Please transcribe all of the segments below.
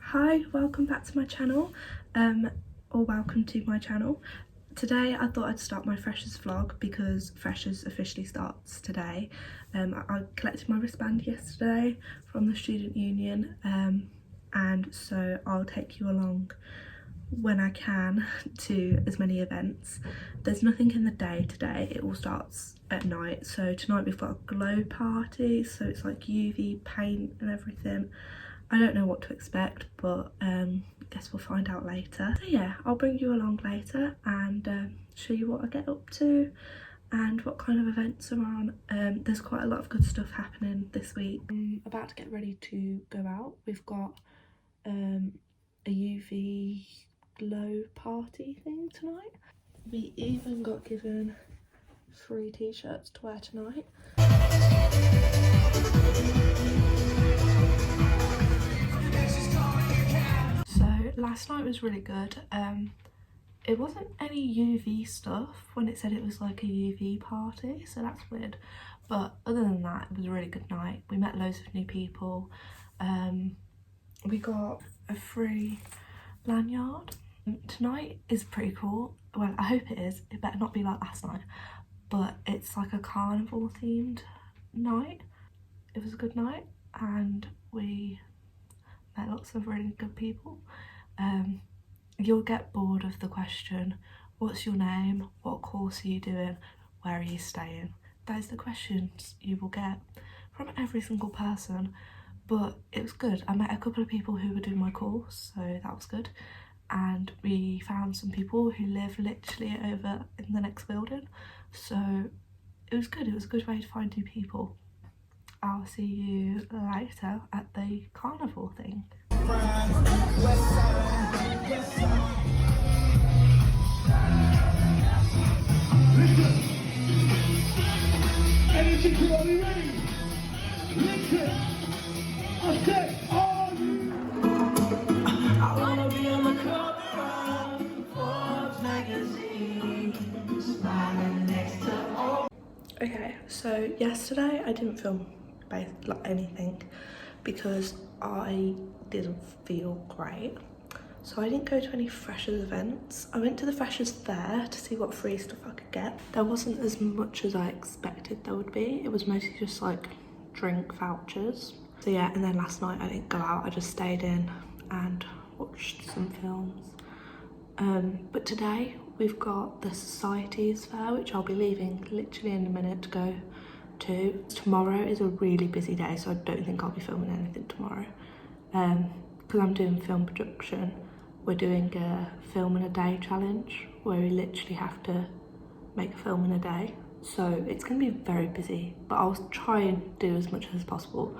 Hi, welcome back to my channel, or welcome to my channel. Today I thought I'd start my Freshers vlog because Freshers officially starts today. I collected my wristband yesterday from the student union, and so I'll take you along when I can to as many events. There's nothing in the day today, it all starts at night. So tonight we've got a glow party, so it's like UV paint and everything. I don't know what to expect, but guess we'll find out later. So yeah, I'll bring you along later and show you what I get up to and what kind of events are on. There's quite a lot of good stuff happening this week. I'm about to get ready to go out. We've got a UV glow party thing tonight. We even got given 3 t-shirts to wear tonight. So last night was really good. It wasn't any UV stuff when it said it was like a UV party, so that's weird, but other than that it was a really good night. We met loads of new people. We got a free lanyard. Tonight is pretty cool. Well, I hope it is. It better not be like last night, but it's like a carnival themed night. It was a good night and we met lots of really good people. You'll get bored of the question, what's your name, what course are you doing, where are you staying? Those are the questions you will get from every single person, but it was good. I met a couple of people who were doing my course, so that was good, and we found some people who live literally over in the next building, so it was good. It was a good way to find new people. I'll see you later at the carnival thing. Energy crew, are we ready? Listen, I say, are you? I wanna be on the cover of Forbes magazine, smiling next to all. Okay, so yesterday I didn't film like anything because I didn't feel great. So I didn't go to any Freshers events. I went to the Freshers fair to see what free stuff I could get. There wasn't as much as I expected there would be. It was mostly just like drink vouchers. So yeah, and then last night I didn't go out. I just stayed in and watched some films. But today we've got the Societies fair, which I'll be leaving literally in a minute to go to. Tomorrow is a really busy day, so I don't think I'll be filming anything tomorrow. Because I'm doing film production, we're doing a film in a day challenge where we literally have to make a film in a day. So it's going to be very busy, but I'll try and do as much as possible.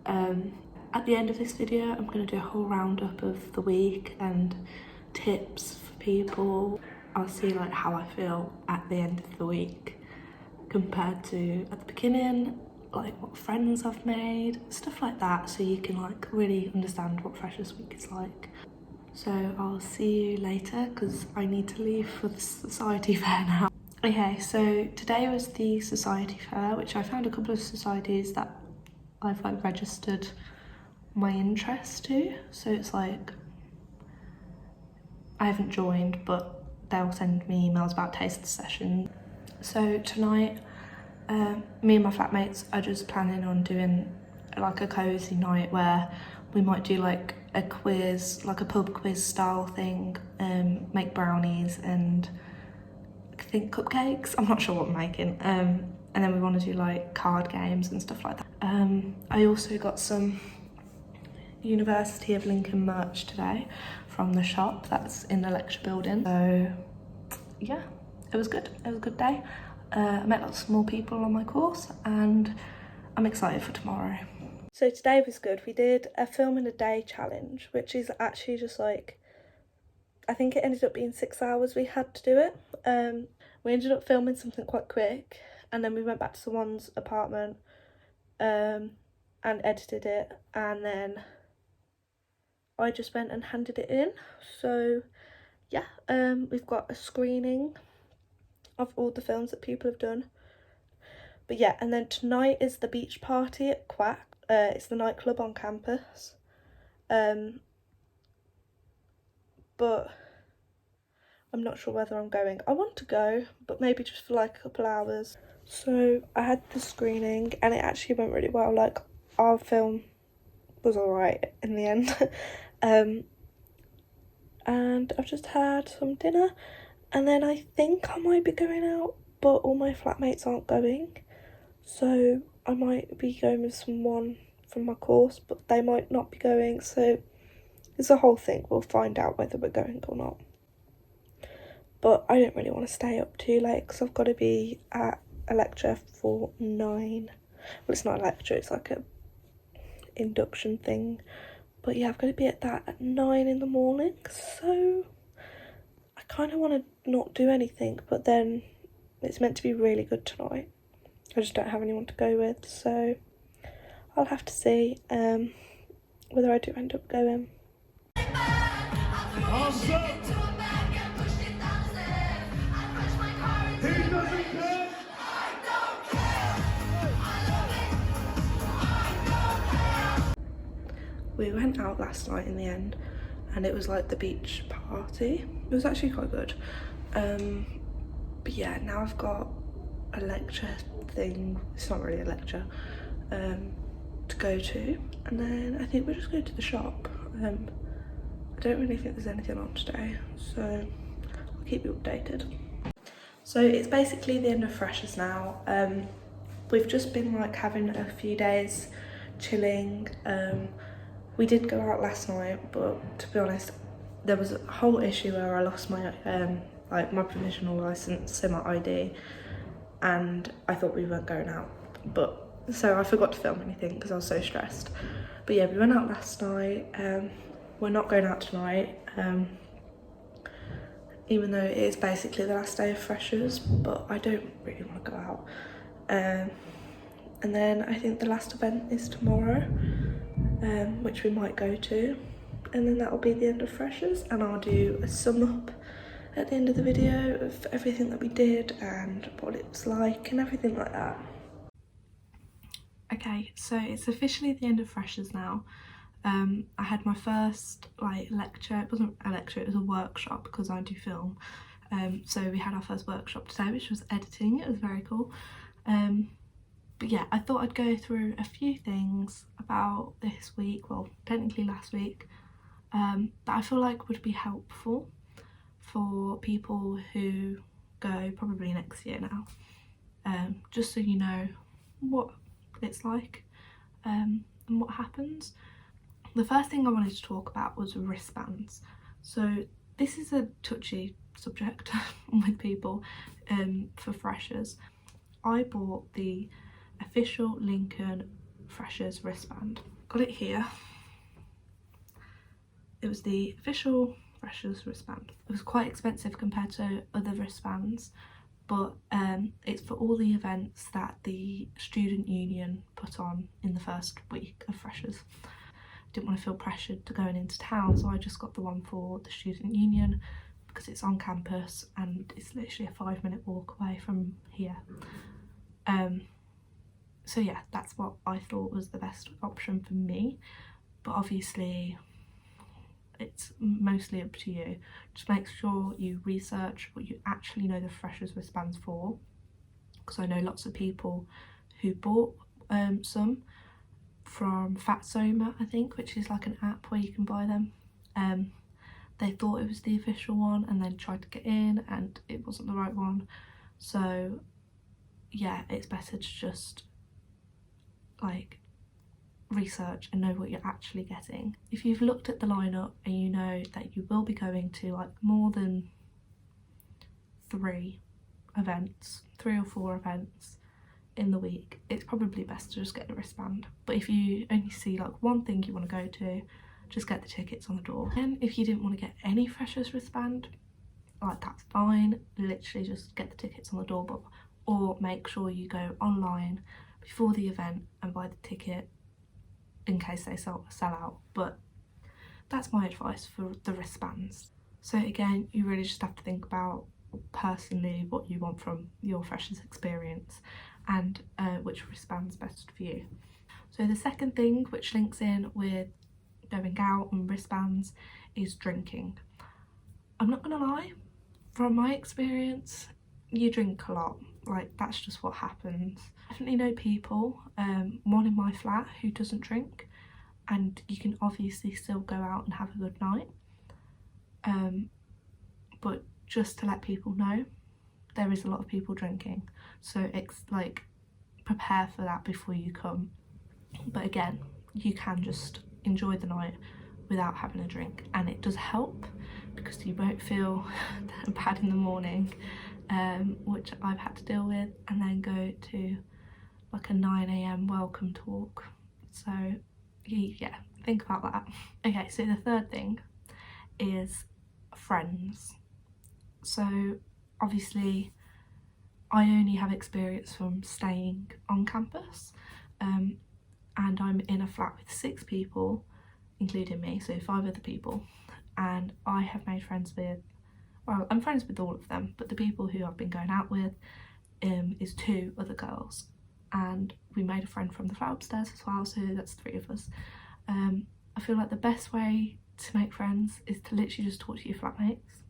At the end of this video, I'm going to do a whole roundup of the week and tips for people. I'll see like how I feel at the end of the week compared to at the beginning, like what friends I've made, stuff like that, so you can like really understand what Freshers Week is like. So I'll see you later because I need to leave for the society fair now. Okay, so today was the society fair, which I found a couple of societies that I've like registered my interest to. So it's like, I haven't joined, but they'll send me emails about taster sessions. So tonight, me and my flatmates are just planning on doing like a cozy night where we might do like a quiz, like a pub quiz style thing, make brownies and I think cupcakes. I'm not sure what I'm making. And then we want to do like card games and stuff like that. I also got some University of Lincoln merch today from the shop that's in the lecture building. So yeah, it was good. It was a good day. I met lots of more people on my course and I'm excited for tomorrow. So today was good. We did a film in a day challenge, which is actually just like, I think it ended up being 6 hours we had to do it. We ended up filming something quite quick and then we went back to someone's apartment and edited it, and then I just went and handed it in. So yeah, we've got a screening of all the films that people have done. But yeah, and then tonight is the beach party at Quack. It's the nightclub on campus. But I'm not sure whether I'm going. I want to go, but maybe just for like a couple hours. So I had the screening and it actually went really well. Like, our film was alright in the end. And I've just had some dinner, and then I think I might be going out, but all my flatmates aren't going, so I might be going with someone from my course, but they might not be going, so it's a whole thing. We'll find out whether we're going or not. But I don't really want to stay up too late because I've got to be at a lecture for 9. Well, it's not a lecture, it's like a induction thing. But yeah, I've got to be at that at 9 in the morning, so I kind of want to not do anything, but then it's meant to be really good tonight. I just don't have anyone to go with, so I'll have to see whether I do end up going. Awesome. He doesn't care. We went out last night in the end, and it was like the beach party. It was actually quite good. But yeah, now I've got a lecture thing. It's not really a lecture, to go to, and then I think we'll just go to the shop. I don't really think there's anything on today, so I'll keep you updated. So it's basically the end of freshers now. We've just been like having a few days chilling. We did go out last night, but to be honest, there was a whole issue where I lost my like my provisional license, so my ID, and I thought we weren't going out, but so I forgot to film anything because I was so stressed. But yeah, we went out last night. We're not going out tonight, even though it is basically the last day of freshers, but I don't really want to go out. And then I think the last event is tomorrow, which we might go to, and then that'll be the end of freshers, and I'll do a sum up at the end of the video of everything that we did and what it was like and everything like that. Okay, so it's officially the end of freshers now. I had my first like lecture. It wasn't a lecture, it was a workshop because I do film. So we had our first workshop today, which was editing. It was very cool. But yeah, I thought I'd go through a few things about this week, well technically last week, that I feel like would be helpful for people who go probably next year now, just so you know what it's like and what happens. The first thing I wanted to talk about was wristbands. So this is a touchy subject with people for freshers. I bought the official Lincoln Freshers wristband. Got it here. It was the official Freshers wristband. It was quite expensive compared to other wristbands, but it's for all the events that the student union put on in the first week of freshers. Didn't want to feel pressured to going into town, so I just got the one for the student union because it's on campus and it's literally a 5-minute walk away from here. So yeah, that's what I thought was the best option for me, but obviously it's mostly up to you. Just make sure you research what you actually know the freshers wristbands for, because I know lots of people who bought some from Fatsoma, I think, which is like an app where you can buy them. They thought it was the official one and then tried to get in and it wasn't the right one. So yeah, it's better to just like research and know what you're actually getting. If you've looked at the lineup and you know that you will be going to like more than 3 or 4 events in the week, it's probably best to just get the wristband. But if you only see like one thing you want to go to, just get the tickets on the door. And if you didn't want to get any freshers wristband, like that's fine, literally just get the tickets on the door, or make sure you go online before the event and buy the ticket in case they sell out. But that's my advice for the wristbands. So again, you really just have to think about personally what you want from your freshers experience and which wristband's best for you. So the second thing which links in with going out and wristbands is drinking. I'm not gonna lie, from my experience, you drink a lot, like that's just what happens. I definitely know people, one in my flat who doesn't drink, and you can obviously still go out and have a good night, but just to let people know, there is a lot of people drinking, so it's like prepare for that before you come. But again, you can just enjoy the night without having a drink, and it does help because you won't feel bad in the morning, which I've had to deal with, and then go to like a 9 AM welcome talk. So yeah, think about that. Okay, so the third thing is friends. So obviously I only have experience from staying on campus, and I'm in a flat with 6 people, including me, so 5 other people, and I have made friends with, well, I'm friends with all of them, but the people who I've been going out with is 2 other girls, and we made a friend from the flat upstairs as well, so that's 3 of us. I feel like the best way to make friends is to literally just talk to your flatmates,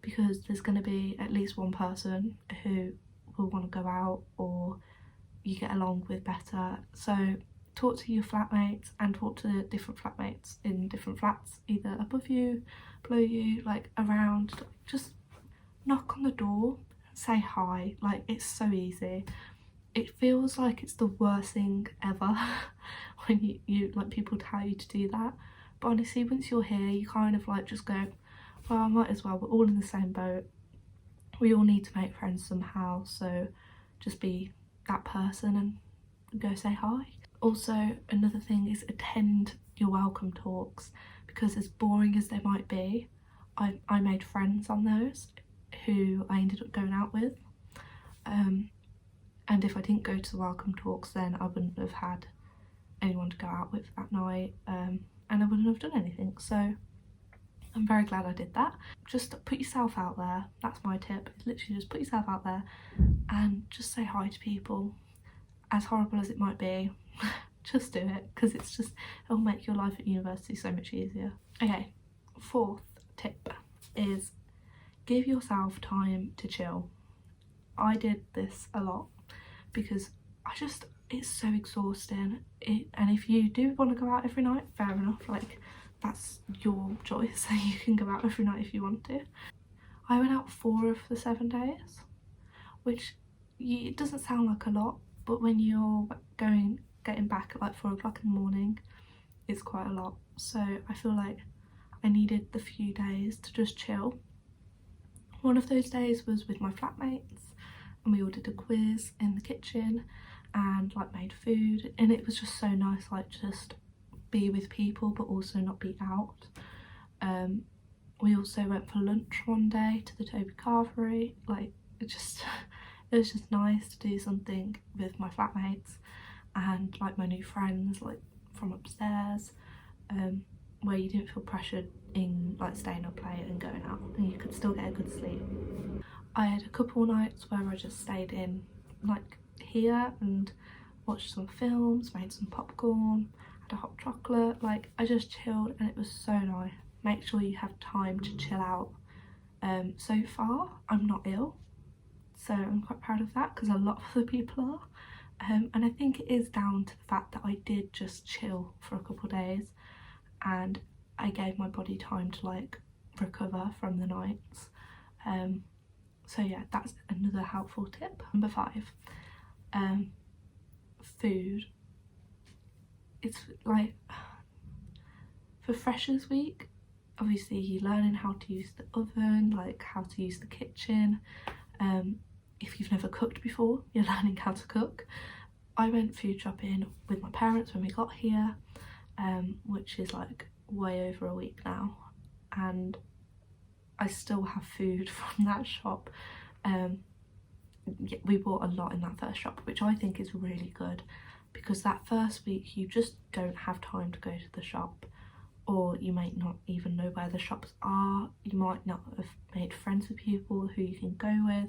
because there's going to be at least one person who will want to go out or you get along with better. So talk to your flatmates and talk to different flatmates in different flats, either above you, below you, like around. Just knock on the door, say hi, like it's so easy. It feels like it's the worst thing ever when you like people tell you to do that, but honestly once you're here you kind of like just go, well, I might as well, we're all in the same boat, we all need to make friends somehow, so just be that person and go say hi. Also, another thing is attend your welcome talks, because as boring as they might be, I made friends on those who I ended up going out with, and if I didn't go to the welcome talks then I wouldn't have had anyone to go out with that night, and I wouldn't have done anything. So I'm very glad I did that. Just put yourself out there, that's my tip. Literally just put yourself out there and just say hi to people, as horrible as it might be. Just do it, because it'll make your life at university so much easier. Okay, 4th tip is give yourself time to chill. I did this a lot because it's so exhausting, and if you do want to go out every night, fair enough, like that's your choice, so you can go out every night if you want to. I went out 4 of the 7 days, which it doesn't sound like a lot, but when you're getting back at like 4 o'clock in the morning, it's quite a lot. So I feel like I needed the few days to just chill. One of those days was with my flatmates, and we all did a quiz in the kitchen and like made food, and it was just so nice, like just be with people but also not be out. We also went for lunch one day to the Toby Carvery, like it was just nice to do something with my flatmates and like my new friends, like from upstairs, where you didn't feel pressured in like staying up late and going out, and you could still get a good sleep. I had a couple nights where I just stayed in like here and watched some films, made some popcorn, had a hot chocolate, like I just chilled, and it was so nice. Make sure you have time to chill out. So far I'm not ill, so I'm quite proud of that, because a lot of other people are. And I think it is down to the fact that I did just chill for a couple of days, and I gave my body time to like recover from the nights. So yeah, that's another helpful tip. Number 5, food. It's like for Freshers Week, obviously you're learning how to use the oven, like how to use the kitchen. If you've never cooked before, you're learning how to cook. I went food shopping with my parents when we got here, which is like way over a week now, and I still have food from that shop. Yeah, we bought a lot in that first shop, which I think is really good, because that first week you just don't have time to go to the shop, or you might not even know where the shops are, you might not have made friends with people who you can go with.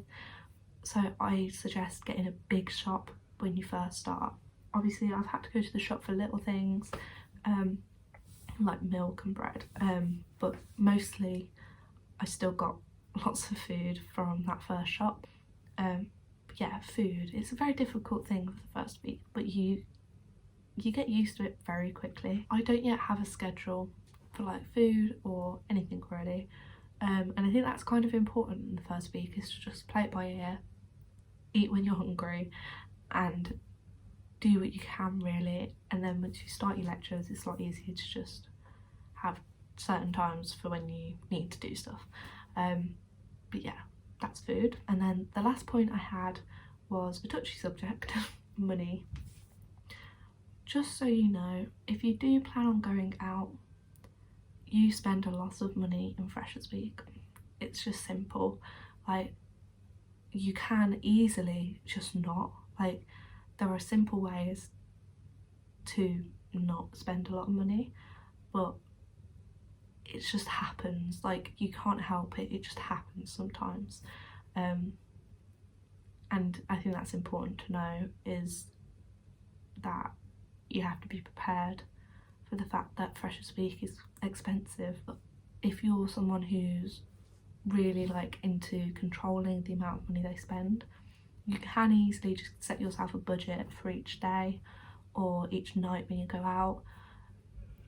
So I suggest getting a big shop when you first start. Obviously I've had to go to the shop for little things like milk and bread, but mostly I still got lots of food from that first shop. But yeah, food, it's a very difficult thing for the first week, but you get used to it very quickly. I don't yet have a schedule for like food or anything really, and I think that's kind of important in the first week, is to just play it by ear, eat when you're hungry and do what you can really, and then once you start your lectures it's a lot easier to just have certain times for when you need to do stuff. But yeah, that's food. And then the last point I had was a touchy subject, money. Just so you know, if you do plan on going out, you spend a lot of money in Freshers Week. It's just simple. Like, you can easily just not. Like, there are simple ways to not spend a lot of money, but it just happens. Like, you can't help it, it just happens sometimes. And I think that's important to know, is that you have to be prepared for the fact that Freshers Week is expensive. But if you're someone who's really like into controlling the amount of money they spend, you can easily just set yourself a budget for each day or each night when you go out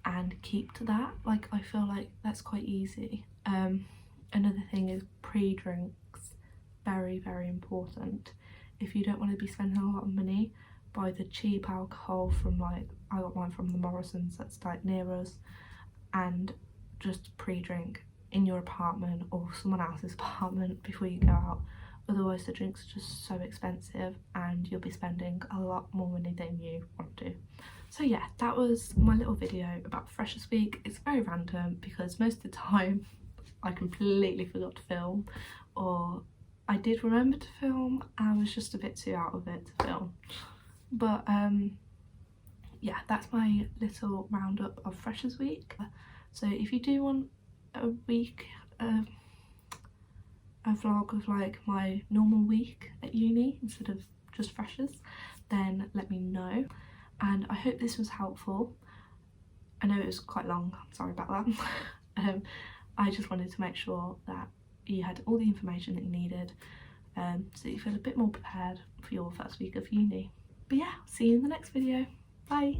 and keep to that. Like, I feel like that's quite easy. Another thing is pre-drinks, very, very important. If you don't want to be spending a lot of money, buy the cheap alcohol from, like, I got mine from the Morrisons that's like near us, and just pre-drink in your apartment or someone else's apartment before you go out. Otherwise the drinks are just so expensive and you'll be spending a lot more money than you want to. So yeah, that was my little video about Freshers Week. It's very random because most of the time I completely forgot to film, or I did remember to film, I was just a bit too out of it to film. But yeah, that's my little roundup of Freshers Week. So if you do want a week, a vlog of like my normal week at uni instead of just freshers, then let me know. And I hope this was helpful. I know it was quite long, I'm sorry about that. I just wanted to make sure that you had all the information that you needed, so that you feel a bit more prepared for your first week of uni. But yeah, see you in the next video. Bye.